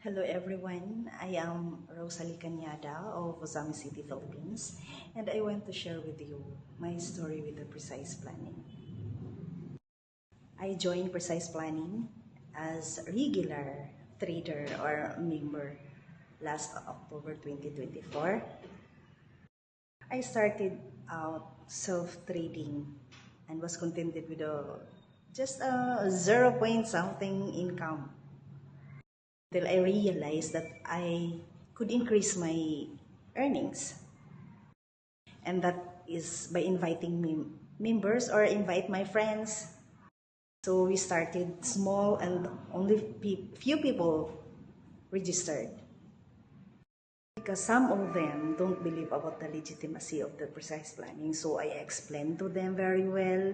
Hello everyone, I am Rosalie Cañada of Ozami City, Philippines, and I want to share with you my story with the Precise Planning. I joined Precise Planning as a regular trader or member last October 2024. I started out self-trading and was contented with just a 0 point something income till I realized that I could increase my earnings. And that is by inviting members or invite my friends. So we started small and only few people registered. Because some of them don't believe about the legitimacy of the Precise Planning. So I explained to them very well.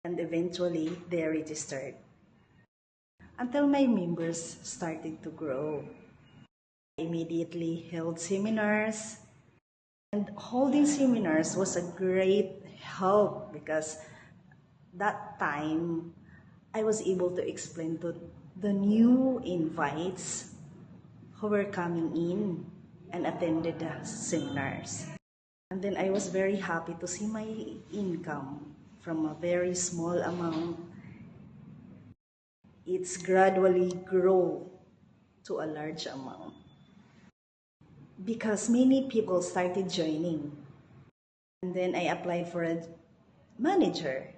And eventually they registered. Until my members started to grow. I immediately held seminars, and holding seminars was a great help because that time I was able to explain to the new invites who were coming in and attended the seminars. And then I was very happy to see my income from a very small amount. It's gradually grow to a large amount. Because many people started joining. And then I applied for a manager.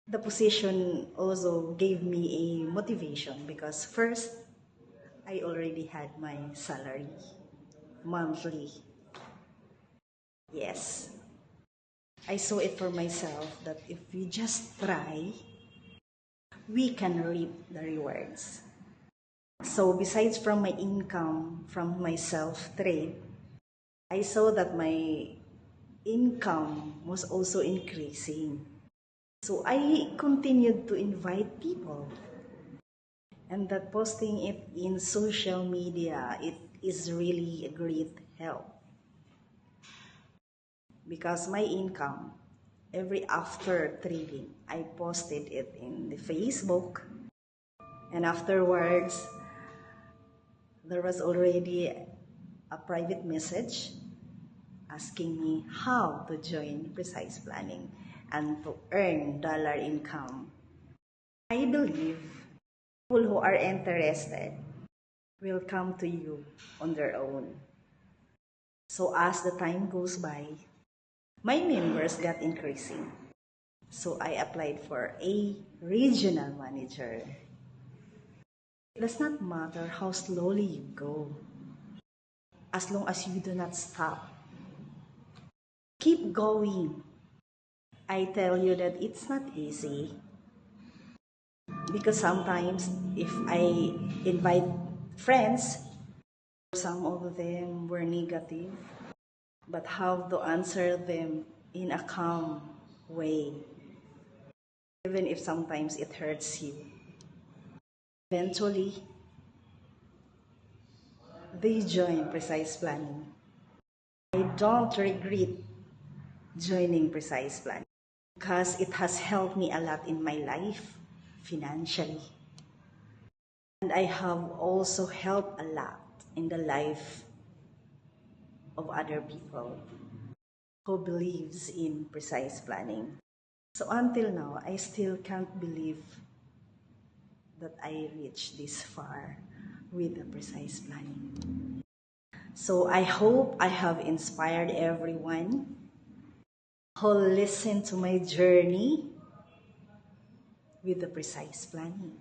The position also gave me a motivation because first, I already had my salary monthly. Yes. I saw it for myself that if we just try, we can reap the rewards. So besides from my income from my self-trade, I saw that my income was also increasing. So I continued to invite people. And that posting it in social media, it is really a great help. Because my income, every after trading, I posted it in the Facebook. And afterwards, there was already a private message asking me how to join Precise Planning and to earn dollar income. I believe people who are interested will come to you on their own. So as the time goes by, my members got increasing. So I applied for a regional manager. It does not matter how slowly you go, as long as you do not stop. Keep going. I tell you that it's not easy. Because sometimes if I invite friends, some of them were negative, but how to answer them in a calm way, even if sometimes it hurts you. Eventually, they join Precise Planning. I don't regret joining Precise Planning because it has helped me a lot in my life financially. And I have also helped a lot in the life of other people who believes in Precise Planning. So until now, I still can't believe that I reached this far with the Precise Planning. So I hope I have inspired everyone who listened to my journey with the Precise Planning.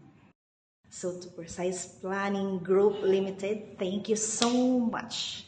So to Precise Planning Group Limited, thank you so much